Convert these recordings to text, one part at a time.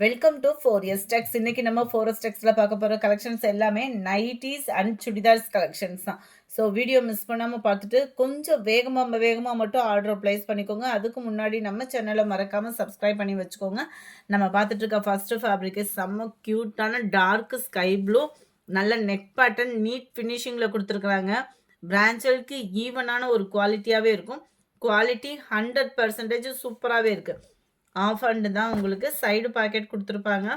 Welcome to 4S Tex. இன்னைக்கு நம்ம 4S Texல பார்க்க போகிற கலெக்ஷன்ஸ் எல்லாமே நைட்டிஸ் அண்ட் சுடிதார்ஸ் கலெக்ஷன்ஸ் தான். ஸோ வீடியோ மிஸ் பண்ணாமல் பார்த்துட்டு கொஞ்சம் வேகமாக மட்டும் ஆர்டர் ப்ளேஸ் பண்ணிக்கோங்க. அதுக்கு முன்னாடி நம்ம சேனலை மறக்காமல் சப்ஸ்கிரைப் பண்ணி வச்சுக்கோங்க. நம்ம பார்த்துட்டு இருக்க ஃபஸ்ட்டு ஃபேப்ரிக்கு செம்ம க்யூட்டான டார்க் ஸ்கை ப்ளூ, நல்ல நெக் பேட்டர்ன் நீட் ஃபினிஷிங்கில் கொடுத்துருக்குறாங்க. பிரான்ச்சலுக்கு ஈவனான ஒரு குவாலிட்டியாகவே இருக்கும். குவாலிட்டி 100% சூப்பராகவே இருக்குது. ஆஃப் ஹேண்டு தான் உங்களுக்கு சைடு பாக்கெட் கொடுத்துருப்பாங்க.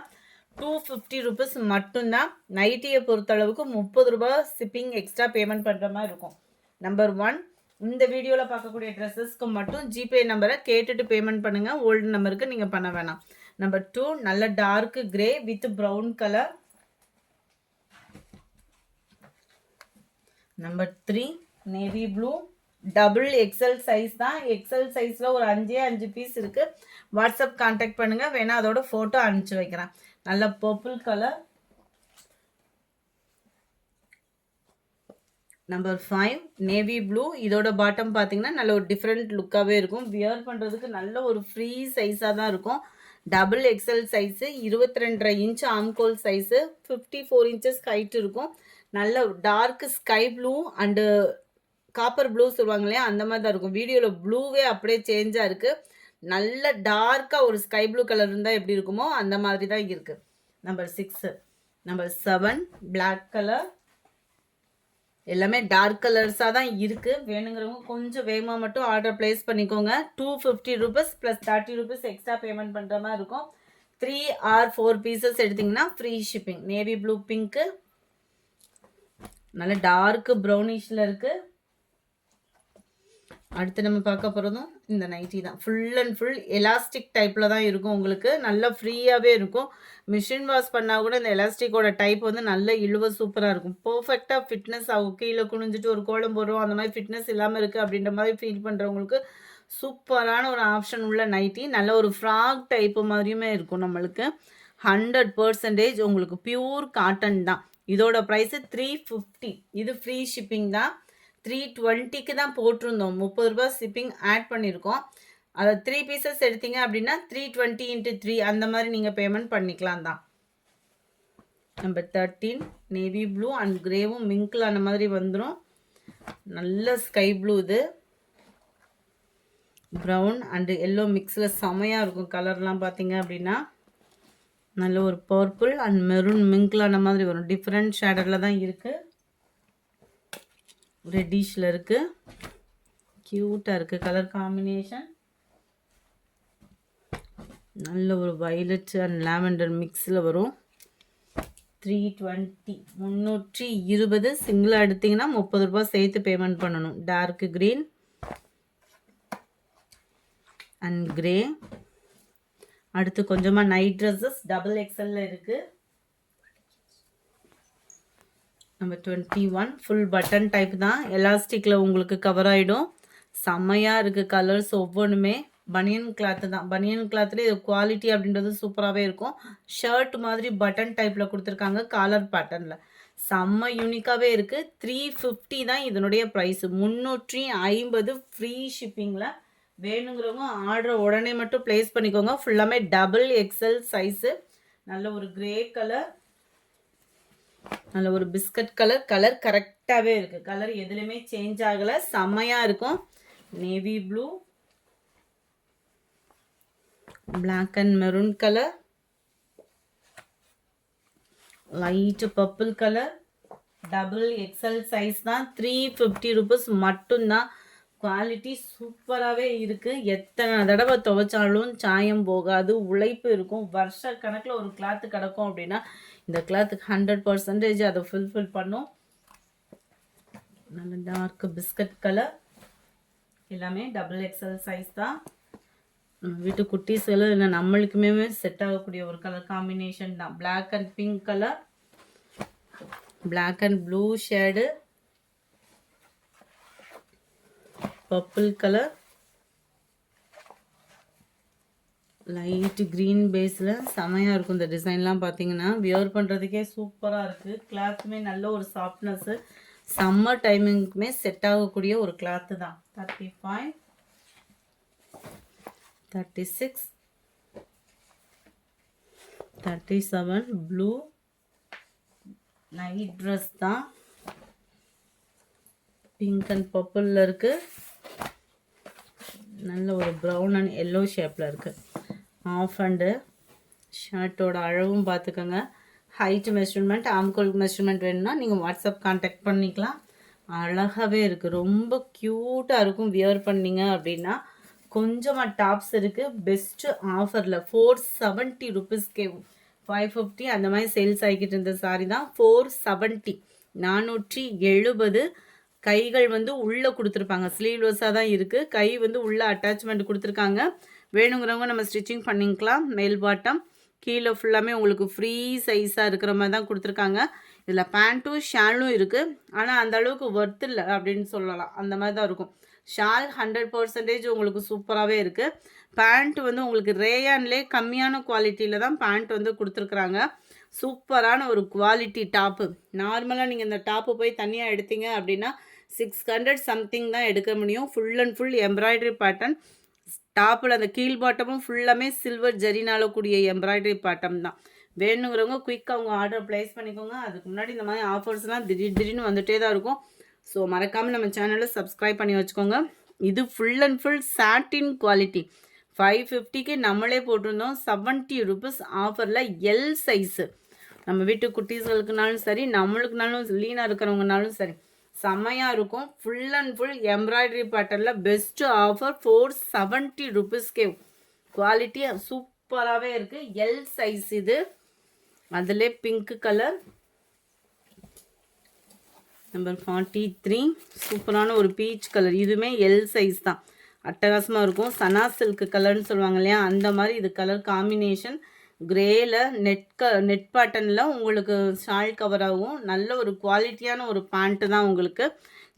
250 ருபீஸ் மட்டும்தான். நைட்டியை பொறுத்தளவுக்கு 30 ரூபாய் ஷிப்பிங் எக்ஸ்ட்ரா பேமெண்ட் பண்ணுற மாதிரி இருக்கும். நம்பர் 1, இந்த வீடியோவில் பார்க்கக்கூடிய ட்ரெஸ்ஸஸ்க்கு மட்டும் ஜிபே நம்பரை கேட்டுட்டு பேமெண்ட் பண்ணுங்கள். ஓல்டு நம்பருக்கு நீங்கள் பண்ண வேணாம். நம்பர் 2, நல்ல dark grey with brown colour. Number 3, navy blue, double XL size தான். எக்ஸல் சைஸில் ஒரு 5 பீஸ் இருக்குது. வாட்ஸ்அப் கான்டாக்ட் பண்ணுங்கள், வேணால் அதோட ஃபோட்டோ அனுப்பிச்சி வைக்கிறேன். நல்ல purple colour. Number 5, navy blue. இதோட பாட்டம் பார்த்தீங்கன்னா நல்ல ஒரு டிஃப்ரெண்ட் லுக்காகவே இருக்கும். வியர் பண்ணுறதுக்கு நல்ல ஒரு ஃப்ரீ சைஸாக தான் இருக்கும். டபுள் எக்ஸல் சைஸு, 22.5 இன்ச் ஆம்கோல் சைஸு, 54 இன்ச்சஸ் ஹைட் இருக்கும். நல்ல dark sky blue and copper blue சொல்லுவாங்க இல்லையா, அந்த மாதிரி தான் இருக்கும். வீடியோவில் ப்ளூவே அப்படியே சேஞ்சாக இருக்குது. நல்ல டார்க்காக ஒரு ஸ்கை ப்ளூ கலர் இருந்தால் எப்படி இருக்குமோ அந்த மாதிரி தான் இருக்குது. நம்பர் 6. Number 7, black colour. எல்லாமே டார்க் கலர்ஸாக தான் இருக்குது. வேணுங்கிறவங்க கொஞ்சம் வேகமாக மட்டும் ஆர்டர் ப்ளேஸ் பண்ணிக்கோங்க. 250 rupees plus 30 rupees extra payment பண்ணுற மாதிரி இருக்கும். 3 or 4 பீசஸ் எடுத்திங்கன்னா free shipping. Navy blue pink, நல்ல டார்க் ப்ரௌனிஷில் இருக்குது. அடுத்து நம்ம பார்க்க போகிறதும் இந்த நைட்டி தான். ஃபுல் அண்ட் ஃபுல் எலாஸ்டிக் டைப்பில் தான் இருக்கும். உங்களுக்கு நல்லா ஃப்ரீயாகவே இருக்கும். மிஷின் வாஷ் பண்ணால் கூட இந்த எலாஸ்டிக்கோட டைப் வந்து நல்ல இழுவ சூப்பராக இருக்கும். பர்ஃபெக்டாக ஃபிட்னஸ் ஆகும். கீழே குனிஞ்சிட்டு ஒரு கோலம் போடுறோம், அந்த மாதிரி ஃபிட்னஸ் இல்லாமல் இருக்குது அப்படின்ற மாதிரி ஃபீல் பண்ணுறவங்களுக்கு சூப்பரான ஒரு ஆப்ஷன் உள்ள நைட்டி. நல்ல ஒரு ஃப்ராக் டைப்பு மாதிரியுமே இருக்கும். நம்மளுக்கு 100% உங்களுக்கு பியூர் காட்டன் தான். இதோட ப்ரைஸு 350. இது ஃப்ரீ ஷிப்பிங் தான். 320க்கு தான் போட்டிருந்தோம். 30 ரூபாய் ஷிப்பிங் ஆட் பண்ணியிருக்கோம். அதை 3 பீசஸ் எடுத்தீங்க அப்படின்னா 320 × 3 அந்த மாதிரி நீங்கள் பேமெண்ட் பண்ணிக்கலாம் தான். நம்பர் 13, நேவி ப்ளூ அண்ட் கிரேவும் மிங்கிள் அந்த மாதிரி வந்துடும். நல்ல ஸ்கை ப்ளூ, இது ப்ரௌன் அண்டு எல்லோ மிக்ஸில் செமையாக இருக்கும். கலர்லாம் பார்த்தீங்க அப்படின்னா நல்ல ஒரு பர்பிள் அண்ட் மெரூன் மிங்கிள் அந்த மாதிரி வரும். டிஃப்ரெண்ட் ஷேடரில் தான் இருக்குது. ரெட்டிஷில் இருக்குது. க்யூட்டாக இருக்குது கலர் காம்பினேஷன். நல்ல ஒரு வயலட் அண்ட் லாவெண்டர் மிக்ஸில் வரும். 320, 320. சிங்கிளாக எடுத்திங்கன்னா 30 ரூபாய் சேர்த்து பேமெண்ட் பண்ணணும். Dark green and grey. அடுத்து கொஞ்சமாக நைட் ட்ரெஸ்ஸஸ் டபுள் எக்ஸலில் இருக்குது. நம்பர் 21, ஃபுல் பட்டன் டைப் தான். எலாஸ்டிக்கில் உங்களுக்கு கவர் ஆகிடும். செம்மையாக இருக்குது கலர்ஸ் ஒவ்வொன்றுமே. பனியன் கிளாத்து தான். பனியன் கிளாத்தில் இது குவாலிட்டி அப்படின்றது சூப்பராகவே இருக்கும். ஷர்ட் மாதிரி பட்டன் டைப்பில் கொடுத்துருக்காங்க, காலர் பேட்டர்னில். செம்ம யூனிக்காகவே இருக்குது. 350 தான் இதனுடைய ப்ரைஸு. 350 ஃப்ரீ ஷிப்பிங்கில். வேணுங்கிறவங்க ஆர்டர் உடனே மட்டும் ப்ளேஸ் பண்ணிக்கோங்க. ஃபுல்லாமே டபுள் எக்ஸல் சைஸு. நல்ல ஒரு கிரே கலர், நல்ல ஒரு பிஸ்கட் கலர். கலர் கரெக்டாகவே இருக்குது. கலர் எதுலையுமே சேஞ்ச் ஆகலை. செம்மையாக இருக்கும். Navy blue, black and maroon colour, light purple colour. Double XL size தான். 350 ருபீஸ் மட்டும்தான். குவாலிட்டி சூப்பராகவே இருக்குது. எத்தனை தடவை துவைச்சாலும் சாயம் போகாது. உழைப்பு இருக்கும். வருஷ கணக்கில் ஒரு கிளாத்து கிடக்கும் அப்படின்னா இந்த கிளாத்துக்கு 100% அதை ஃபுல்ஃபில் பண்ணும். நல்ல டார்க் பிஸ்கட் கலர். எல்லாமே டபுள் எக்ஸல் சைஸ் தான். வீட்டு குட்டீஸ்களும் இல்லை நம்மளுக்குமே செட் ஆகக்கூடிய ஒரு கலர் காம்பினேஷன் தான். Black and pink colour, black and blue shade, purple colour, light green பேஸில் செமையாக இருக்கும். இந்த டிசைன்லாம் பார்த்தீங்கன்னா வியர் பண்ணுறதுக்கே சூப்பராக இருக்குது. கிளாத்துமே நல்ல ஒரு சாஃப்ட்னஸ்ஸு. சம்மர் டைமிங்க்குமே செட் ஆகக்கூடிய ஒரு கிளாத்து தான். 35, 36, 37 ப்ளூ நைட் ட்ரெஸ் தான். பிங்க் அண்ட் பர்பிளில் இருக்குது. நல்ல ஒரு ப்ரௌன் அண்ட் எல்லோ ஷேப்பில் இருக்குது. ஆஃப் அண்டு ஷர்ட்டோட அளவும் பார்த்துக்கோங்க. ஹைட் மெஷர்மெண்ட், ஆம்கோல் மெஷர்மெண்ட் வேணும்னா நீங்கள் வாட்ஸ்அப் கான்டாக்ட் பண்ணிக்கலாம். அழகாகவே இருக்குது. ரொம்ப க்யூட்டாக இருக்கும் வியர் பண்ணிங்க அப்படின்னா. கொஞ்சமாக டாப்ஸ் இருக்குது. பெஸ்ட்டு ஆஃபரில் 470 ருபீஸ்க்கே 550 அந்த மாதிரி சேல்ஸ் ஆகிக்கிட்டு இருந்த சாரி தான். 470 470. கைகள் வந்து உள்ளே கொடுத்துருப்பாங்க. ஸ்லீவ்லெஸ்ஸாக தான் இருக்குது. கை வந்து உள்ளே அட்டாச்மெண்ட் கொடுத்துருக்காங்க. வேணுங்கிறவங்க நம்ம ஸ்டிச்சிங் பண்ணிக்கலாம். மேல் பாட்டம் கீழே ஃபுல்லாமே உங்களுக்கு ஃப்ரீ சைஸாக இருக்கிற மாதிரி தான் கொடுத்துருக்காங்க. இதில் பேண்ட்டும் ஷாலும் இருக்குது. ஆனால் அந்த அளவுக்கு ஒர்த் இல்லை அப்படின்னு சொல்லலாம். அந்த மாதிரி தான் இருக்கும். ஷால் 100% உங்களுக்கு சூப்பராகவே இருக்குது. பேண்ட் வந்து உங்களுக்கு ரேயான்லேயே கம்மியான குவாலிட்டியில் தான் பேண்ட் வந்து கொடுத்துருக்குறாங்க. சூப்பரான ஒரு குவாலிட்டி டாப்பு. நார்மலாக நீங்கள் இந்த டாப்பு போய் தனியாக எடுத்தீங்க அப்படின்னா 600 சம்திங் தான் எடுக்க முடியும். Full and full embroidery pattern. டாப்பில் அந்த கீழ் பாட்டமும் ஃபுல்லாமே சில்வர் ஜரினால கூடிய எம்ப்ராய்டரி பேட்டர்ன் தான். வேணுங்கிறவங்க குயிக்காக அவங்க ஆர்டர் ப்ளேஸ் பண்ணிக்கோங்க. அதுக்கு முன்னாடி இந்த மாதிரி ஆஃபர்ஸ்லாம் திடீர்னு வந்துகிட்டே தான் இருக்கும். ஸோ மறக்காமல் நம்ம சேனலை சப்ஸ்கிரைப் பண்ணி வச்சுக்கோங்க. இது full and full satin quality. 550க்கு நம்மளே போட்டிருந்தோம். 70 ருபீஸ் ஆஃபரில் எல் சைஸு. நம்ம வீட்டு குட்டீஸ்களுக்குனாலும் சரி, நம்மளுக்குனாலும் லீனாக இருக்கிறவங்கனாலும் சரி, செம்மையாக இருக்கும். ஃபுல் அண்ட் ஃபுல் எம்ப்ராய்டரி பேட்டர்னில் பெஸ்ட்டு ஆஃபர் 470 ருபீஸ்க்கே. குவாலிட்டியாக சூப்பராகவே இருக்குது. எல் சைஸ் இது. அதிலே பிங்க் கலர் நம்பர் 43. சூப்பரான ஒரு பீச் கலர். இதுவுமே எல் சைஸ் தான். அட்டகாசமாக இருக்கும். சனா சில்க் கலர்னு சொல்லுவாங்க இல்லையா, அந்த மாதிரி இது கலர் காம்பினேஷன். கிரேயில் நெட் பேட்டர்னில் உங்களுக்கு ஷால் கவர் ஆகும். நல்ல ஒரு குவாலிட்டியான ஒரு பேண்ட்டு தான் உங்களுக்கு.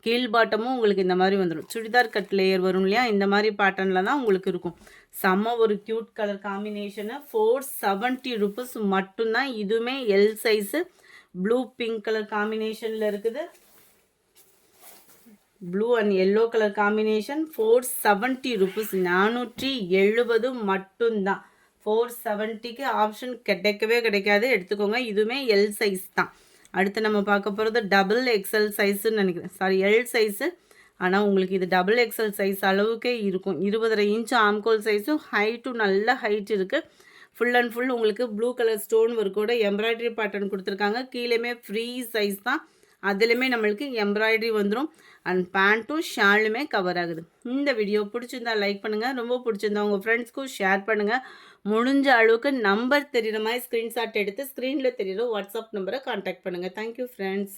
கீழ் பாட்டமும் உங்களுக்கு இந்த மாதிரி வந்துடும். சுடிதார் கட் லேயர் வரும் இல்லையா, இந்த மாதிரி பேட்டர்னில் தான் உங்களுக்கு இருக்கும். செம்ம ஒரு க்யூட் கலர் காம்பினேஷனு. 470 ருபீஸ் மட்டும்தான். இதுவுமே L size. Blue pink colour காம்பினேஷனில் இருக்குது. Blue and yellow colour combination. 470 rupees. 470 மட்டும்தான். 470க்கு ஆப்ஷன் கிடைக்காது. எடுத்துக்கோங்க. இதுவுமே எல் சைஸ் தான். அடுத்து நம்ம பார்க்க போகிறது டபுள் எக்ஸல் சைஸுன்னு நினைக்கிறேன். Sorry, L size. ஆனால் உங்களுக்கு இது டபுள் எக்ஸல் சைஸ் அளவுக்கே இருக்கும். 20.5 இன்ச்சு ஆம்கோல் சைஸும். ஹைட்டும் நல்ல ஹைட் இருக்குது. ஃபுல் அண்ட் ஃபுல் உங்களுக்கு ப்ளூ கலர் ஸ்டோன் ஒர்க்கோட எம்ப்ராய்டரி பேட்டர்ன் கொடுத்துருக்காங்க. கீழேயுமே ஃப்ரீ சைஸ் தான். அதுலேயுமே நம்மளுக்கு எம்ப்ராய்டரி வந்துடும். அண்ட் பேண்ட்டும் ஷாலுமே கவர் ஆகுது. இந்த வீடியோ பிடிச்சிருந்தா லைக் பண்ணுங்கள். ரொம்ப பிடிச்சிருந்தா உங்கள் ஃப்ரெண்ட்ஸ்க்கும் ஷேர் பண்ணுங்கள். முடிஞ்ச அளவுக்கு நம்பர் தெரிகிற மாதிரி ஸ்க்ரீன்ஷாட் எடுத்து ஸ்க்ரீனில் தெரிகிற வாட்ஸ்அப் நம்பரை கான்டாக்ட் பண்ணுங்கள். Thank you friends.